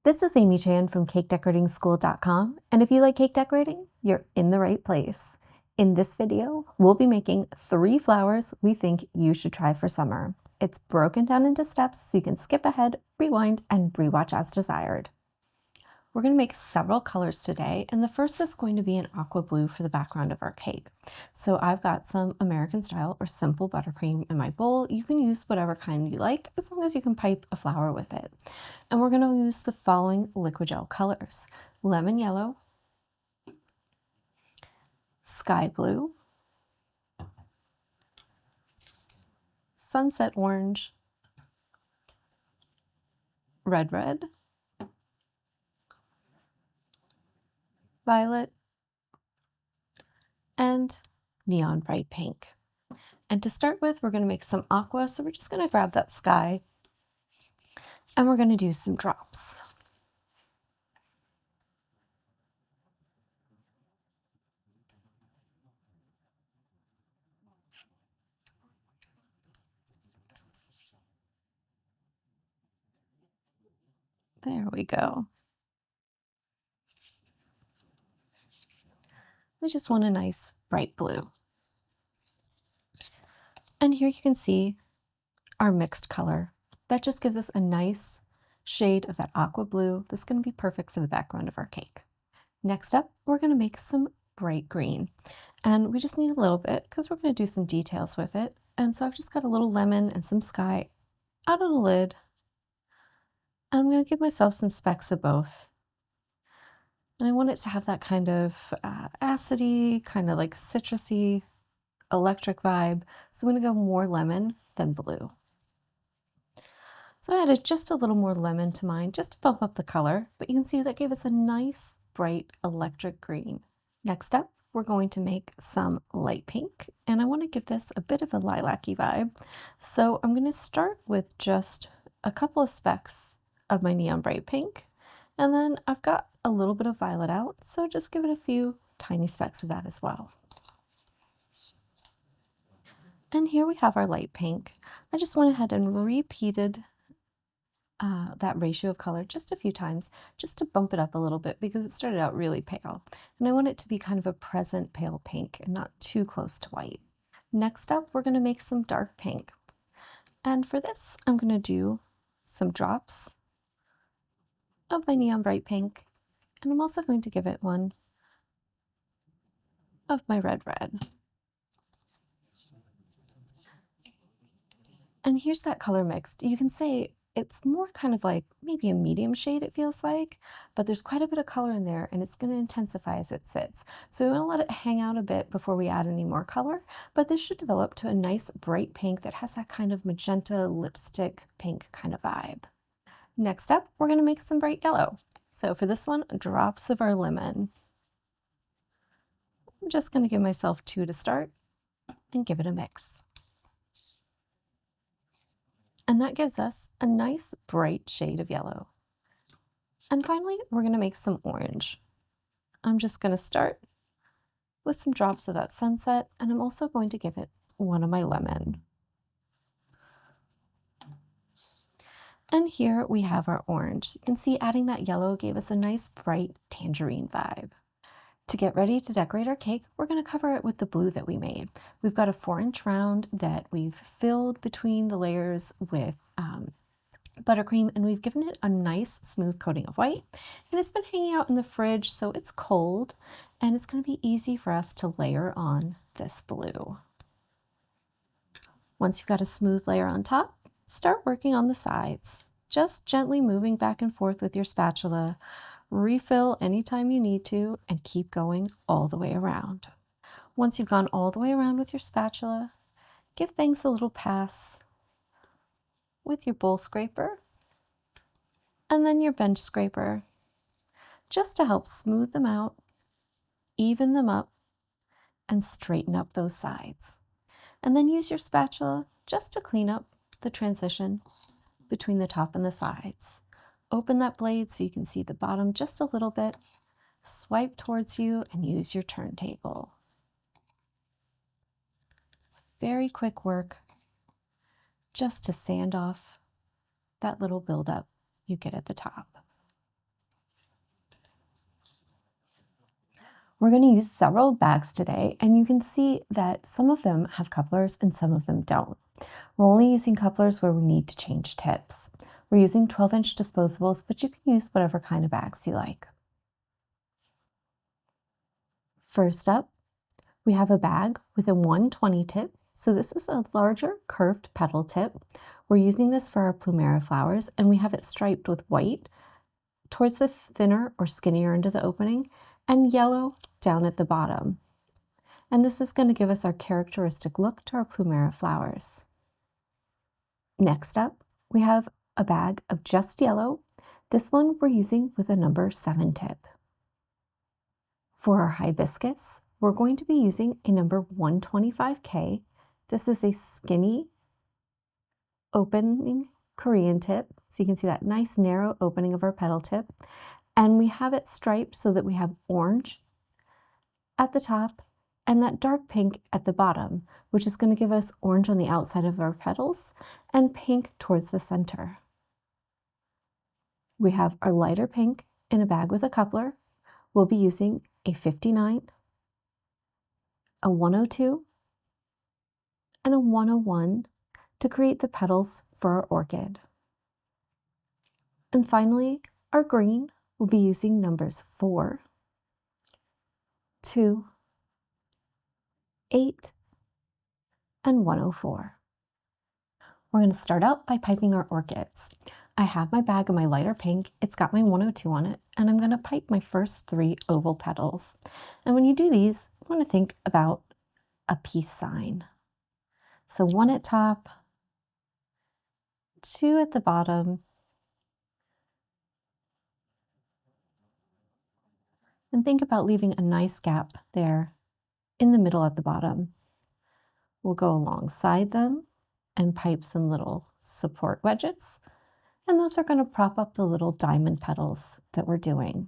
This is Amy Chan from CakeDecoratingSchool.com, and if you like cake decorating, you're in the right place. In this video, we'll be making 3 flowers we think you should try for summer. It's broken down into steps so you can skip ahead, rewind, and rewatch as desired. We're going to make several colors today, and the first is going to be an aqua blue for the background of our cake. So I've got some American style or simple buttercream in my bowl. You can use whatever kind you like, as long as you can pipe a flower with it. And we're going to use the following liquid gel colors: lemon yellow, sky blue, sunset orange, red, violet, and neon bright pink. And to start with, we're going to make some aqua, so we're just going to grab that sky and we're going to do some drops. There we go. We just want a nice bright blue. And here you can see our mixed color. That just gives us a nice shade of that aqua blue that's going to be perfect for the background of our cake. Next up, we're going to make some bright green. And we just need a little bit because we're going to do some details with it. And so I've just got a little lemon and some sky out on the lid. And I'm going to give myself some specks of both. And I want it to have that kind of acidy, kind of like citrusy, electric vibe. So I'm going to go more lemon than blue. So I added just a little more lemon to mine just to bump up the color, but you can see that gave us a nice bright electric green. Next up, we're going to make some light pink, and I want to give this a bit of a lilac-y vibe. So I'm going to start with just a couple of specks of my neon bright pink, and then I've got a little bit of violet out, so just give it a few tiny specks of that as well. And here we have our light pink. I just went ahead and repeated that ratio of color just a few times, just to bump it up a little bit because it started out really pale. And I want it to be kind of a present pale pink and not too close to white. Next up, we're going to make some dark pink. And for this, I'm going to do some drops of my neon bright pink. And I'm also going to give it one of my red. And here's that color mixed. You can say it's more kind of like maybe a medium shade, it feels like, but there's quite a bit of color in there and it's going to intensify as it sits. So we want to let it hang out a bit before we add any more color, but this should develop to a nice bright pink that has that kind of magenta lipstick pink kind of vibe. Next up, we're going to make some bright yellow. So for this one, drops of our lemon. I'm just going to give myself 2 to start and give it a mix. And that gives us a nice bright shade of yellow. And finally, we're going to make some orange. I'm just going to start with some drops of that sunset, and I'm also going to give it one of my lemon. And here we have our orange. You can see adding that yellow gave us a nice bright tangerine vibe. To get ready to decorate our cake, we're going to cover it with the blue that we made. We've got a 4-inch round that we've filled between the layers with buttercream, and we've given it a nice smooth coating of white. And it's been hanging out in the fridge, so it's cold, and it's going to be easy for us to layer on this blue. Once you've got a smooth layer on top, start working on the sides. Just gently moving back and forth with your spatula. Refill anytime you need to and keep going all the way around. Once you've gone all the way around with your spatula, give things a little pass with your bowl scraper and then your bench scraper, just to help smooth them out, even them up, and straighten up those sides. And then use your spatula just to clean up the transition between the top and the sides. Open that blade so you can see the bottom just a little bit. Swipe towards you and use your turntable. It's very quick work just to sand off that little buildup you get at the top. We're going to use several bags today, and you can see that some of them have couplers and some of them don't. We're only using couplers where we need to change tips. We're using 12-inch disposables, but you can use whatever kind of bags you like. First up, we have a bag with a 120 tip. So this is a larger curved petal tip. We're using this for our Plumeria flowers, and we have it striped with white towards the thinner or skinnier end of the opening and yellow down at the bottom. And this is going to give us our characteristic look to our Plumeria flowers. Next up, we have a bag of just yellow. This one we're using with a number 7 tip. For our hibiscus, we're going to be using a number 125K. This is a skinny opening Korean tip. So you can see that nice narrow opening of our petal tip. And we have it striped so that we have orange at the top and that dark pink at the bottom, which is going to give us orange on the outside of our petals and pink towards the center. We have our lighter pink in a bag with a coupler. We'll be using a 59, a 102, and a 101 to create the petals for our orchid. And finally, our green, we'll be using numbers 4, 2, 8, and 104. We're going to start out by piping our orchids. I have my bag of my lighter pink. It's got my 102 on it, and I'm going to pipe my first 3 oval petals. And when you do these, you want to think about a peace sign. So 1 at top, 2 at the bottom, and think about leaving a nice gap there in the middle at the bottom. We'll go alongside them and pipe some little support wedges, and those are going to prop up the little diamond petals that we're doing.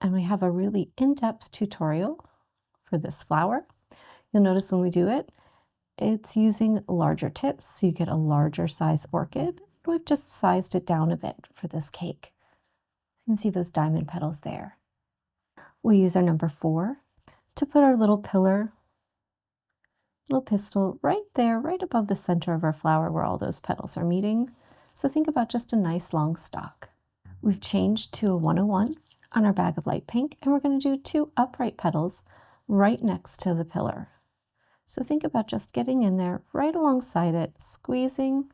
And we have a really in-depth tutorial for this flower. You'll notice when we do it, it's using larger tips, so you get a larger size orchid. We've just sized it down a bit for this cake. You can see those diamond petals there. We'll use our number 4 to put our little pillar, little pistil right there, right above the center of our flower where all those petals are meeting. So think about just a nice long stalk. We've changed to a 101 on our bag of light pink, and we're going to do 2 upright petals right next to the pillar. So think about just getting in there right alongside it, squeezing,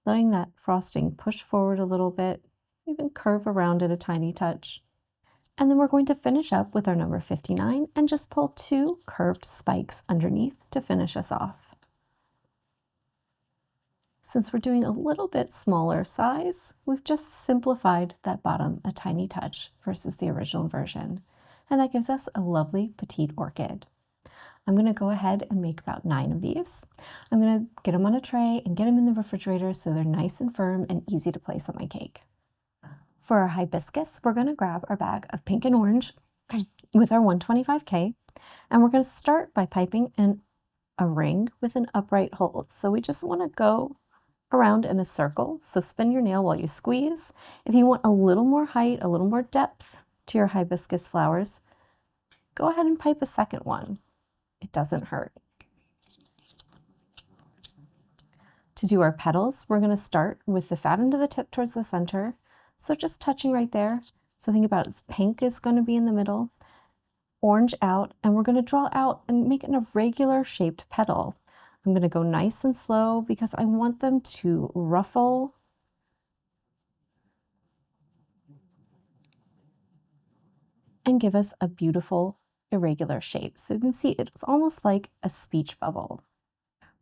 letting that frosting push forward a little bit, even curve around it a tiny touch. And then we're going to finish up with our number 59 and just pull 2 curved spikes underneath to finish us off. Since we're doing a little bit smaller size, we've just simplified that bottom a tiny touch versus the original version. And that gives us a lovely petite orchid. I'm going to go ahead and make about 9 of these. I'm going to get them on a tray and get them in the refrigerator so they're nice and firm and easy to place on my cake. For our hibiscus, we're going to grab our bag of pink and orange with our 125K, and we're going to start by piping in a ring with an upright hold. So we just want to go around in a circle. So spin your nail while you squeeze. If you want a little more height, a little more depth to your hibiscus flowers, go ahead and pipe a second one. It doesn't hurt. To do our petals, we're going to start with the fat end of the tip towards the center. So just touching right there. So think about it, pink is going to be in the middle, orange out, and we're going to draw out and make an irregular shaped petal. I'm going to go nice and slow because I want them to ruffle and give us a beautiful irregular shape. So you can see it's almost like a speech bubble.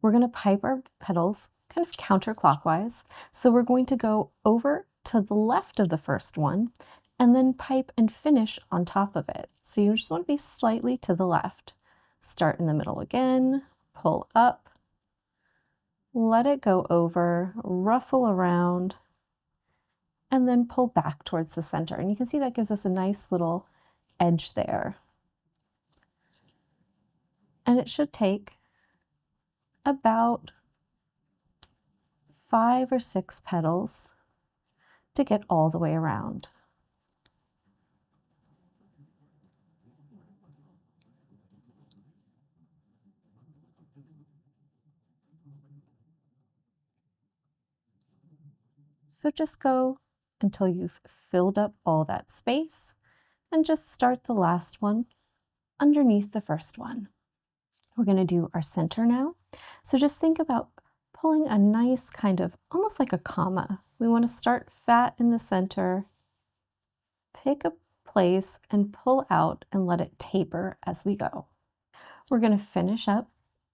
We're going to pipe our petals kind of counterclockwise. So we're going to go over to the left of the first one and then pipe and finish on top of it. So you just want to be slightly to the left. Start in the middle again, pull up, let it go over, ruffle around, and then pull back towards the center. And you can see that gives us a nice little edge there. And it should take about 5 or 6 petals to get all the way around. So just go until you've filled up all that space and just start the last one underneath the first one. We're going to do our center now. So just think about pulling a nice kind of almost like a comma. We want to start fat in the center, pick a place and pull out and let it taper as we go. We're going to finish up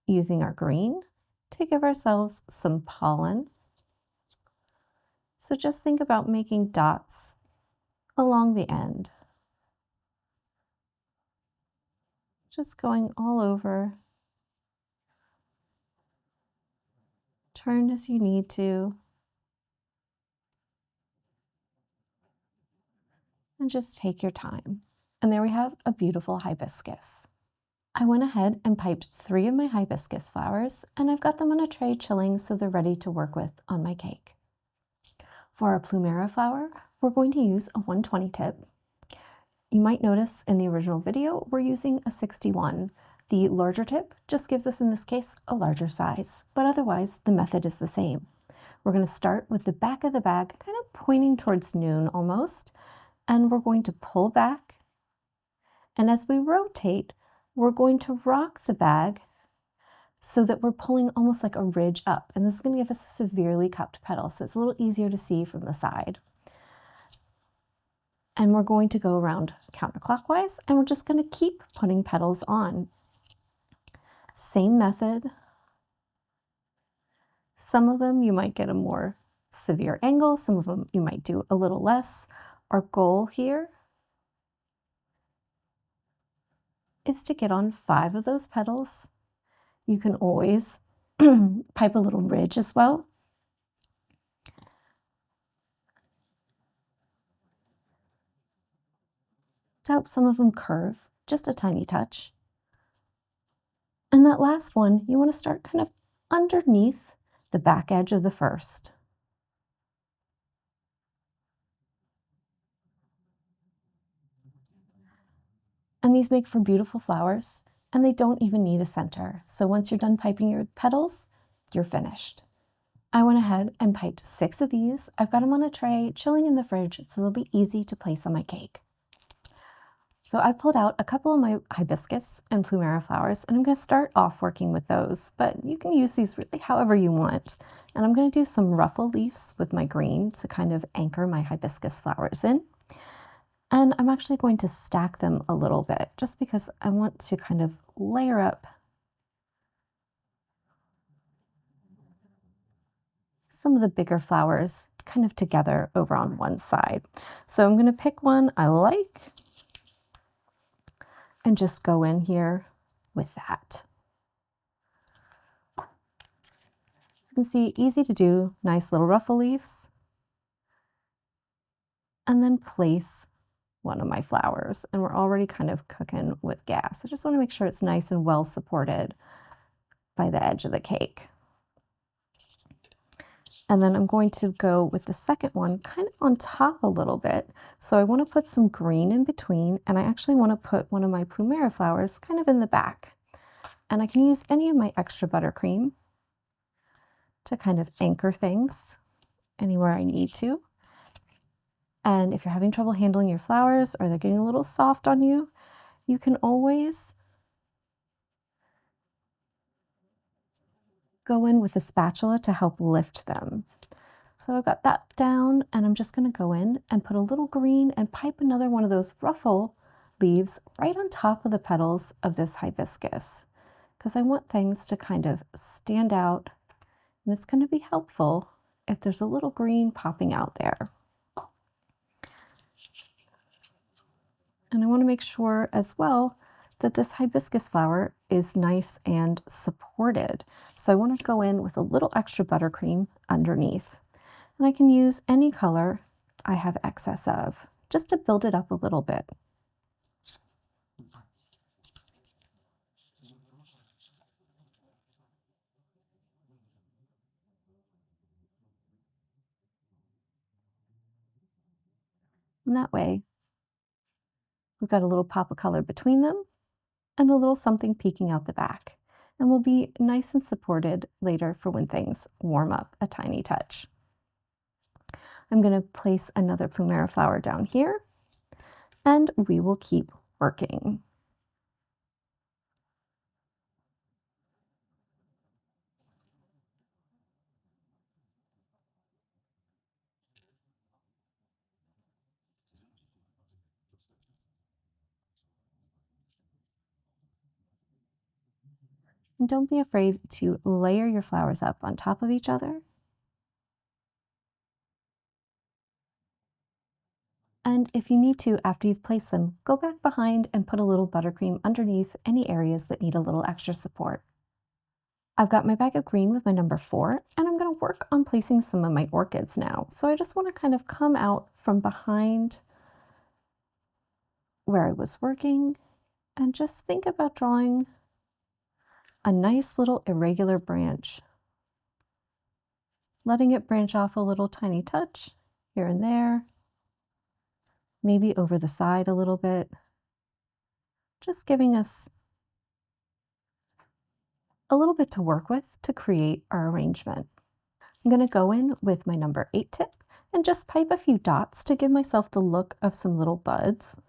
using our green to give ourselves some pollen. So just think about making dots along the end. Just going all over. Turn as you need to. And just take your time. And there we have a beautiful hibiscus. I went ahead and piped 3 of my hibiscus flowers, and I've got them on a tray chilling so they're ready to work with on my cake. For our Plumeria flower, we're going to use a 120 tip. You might notice in the original video, we're using a 61. The larger tip just gives us, in this case, a larger size, but otherwise the method is the same. We're going to start with the back of the bag, kind of pointing towards noon almost, and we're going to pull back. And as we rotate, we're going to rock the bag so that we're pulling almost like a ridge up. And this is going to give us a severely cupped petal, so it's a little easier to see from the side. And we're going to go around counterclockwise, and we're just going to keep putting petals on. Same method. Some of them you might get a more severe angle, some of them you might do a little less. Our goal here is to get on 5 of those petals. You can always pipe a little ridge as well. To help some of them curve, just a tiny touch. And that last one, you want to start kind of underneath the back edge of the first. And these make for beautiful flowers, and they don't even need a center. So once you're done piping your petals, you're finished. I went ahead and piped 6 of these. I've got them on a tray, chilling in the fridge, so they'll be easy to place on my cake. So I pulled out a couple of my hibiscus and Plumeria flowers, and I'm going to start off working with those, but you can use these really however you want. And I'm going to do some ruffle leaves with my green to kind of anchor my hibiscus flowers in. And I'm actually going to stack them a little bit, just because I want to kind of layer up some of the bigger flowers kind of together over on one side. So I'm going to pick one I like and just go in here with that. As you can see, easy to do, nice little ruffle leaves. And then place one of my flowers, and we're already kind of cooking with gas. I just want to make sure it's nice and well supported by the edge of the cake. And then I'm going to go with the second one kind of on top a little bit. So I want to put some green in between, and I actually want to put one of my Plumeria flowers kind of in the back. And I can use any of my extra buttercream to kind of anchor things anywhere I need to. And if you're having trouble handling your flowers or they're getting a little soft on you, you can always go in with a spatula to help lift them. So I've got that down, and I'm just going to go in and put a little green and pipe another one of those ruffle leaves right on top of the petals of this hibiscus, because I want things to kind of stand out, and it's going to be helpful if there's a little green popping out there. And I want to make sure as well that this hibiscus flower is nice and supported. So I want to go in with a little extra buttercream underneath. And I can use any color I have excess of, just to build it up a little bit. And that way, we've got a little pop of color between them and a little something peeking out the back. And will be nice and supported later for when things warm up a tiny touch. I'm going to place another Plumeria flower down here, and we will keep working. And don't be afraid to layer your flowers up on top of each other. And if you need to, after you've placed them, go back behind and put a little buttercream underneath any areas that need a little extra support. I've got my bag of green with my number 4, and I'm going to work on placing some of my orchids now. So I just want to kind of come out from behind where I was working and just think about drawing a nice little irregular branch, letting it branch off a little tiny touch here and there, maybe over the side a little bit, just giving us a little bit to work with to create our arrangement. I'm going to go in with my number 8 tip and just pipe a few dots to give myself the look of some little buds.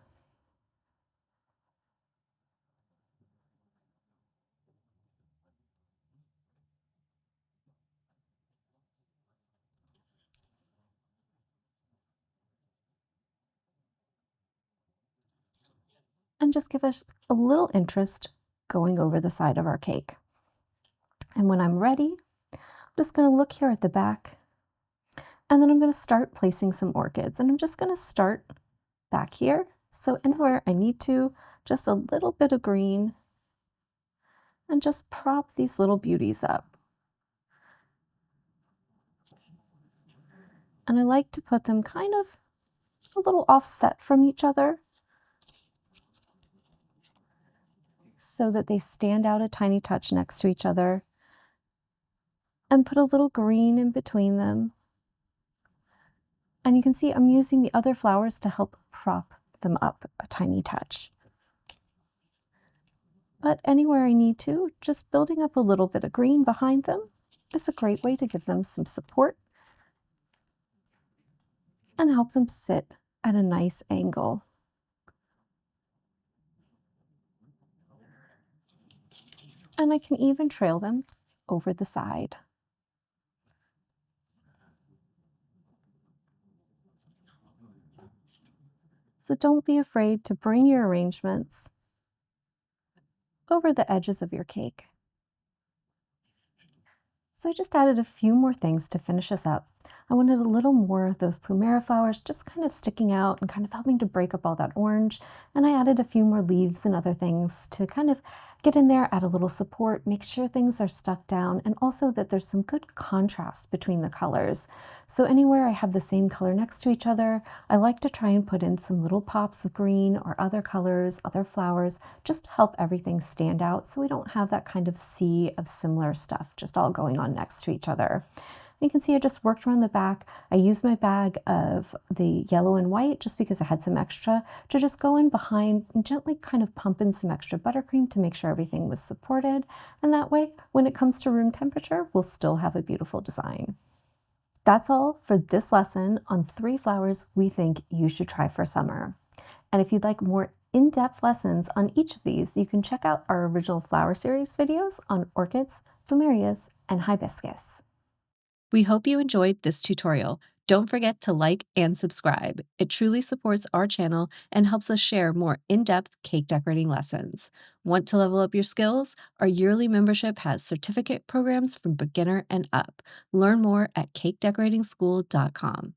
And just give us a little interest going over the side of our cake. And when I'm ready, I'm just going to look here at the back, and then I'm going to start placing some orchids. And I'm just going to start back here. So anywhere I need to, just a little bit of green, and just prop these little beauties up. And I like to put them kind of a little offset from each other so that they stand out a tiny touch next to each other, and put a little green in between them. And you can see I'm using the other flowers to help prop them up a tiny touch. But anywhere I need to, just building up a little bit of green behind them is a great way to give them some support and help them sit at a nice angle. And I can even trail them over the side. So don't be afraid to bring your arrangements over the edges of your cake. So I just added a few more things to finish us up. I wanted a little more of those Plumeria flowers just kind of sticking out and kind of helping to break up all that orange. And I added a few more leaves and other things to kind of get in there, add a little support, make sure things are stuck down, and also that there's some good contrast between the colors. So anywhere I have the same color next to each other, I like to try and put in some little pops of green or other colors, other flowers, just to help everything stand out so we don't have that kind of sea of similar stuff just all going on next to each other. You can see I just worked around the back. I used my bag of the yellow and white just because I had some extra to just go in behind and gently kind of pump in some extra buttercream to make sure everything was supported. And that way, when it comes to room temperature, we'll still have a beautiful design. That's all for this lesson on 3 flowers we think you should try for summer. And if you'd like more in-depth lessons on each of these, you can check out our original flower series videos on orchids, plumerias, and hibiscus. We hope you enjoyed this tutorial. Don't forget to like and subscribe. It truly supports our channel and helps us share more in-depth cake decorating lessons. Want to level up your skills? Our yearly membership has certificate programs from beginner and up. Learn more at cakedecoratingschool.com.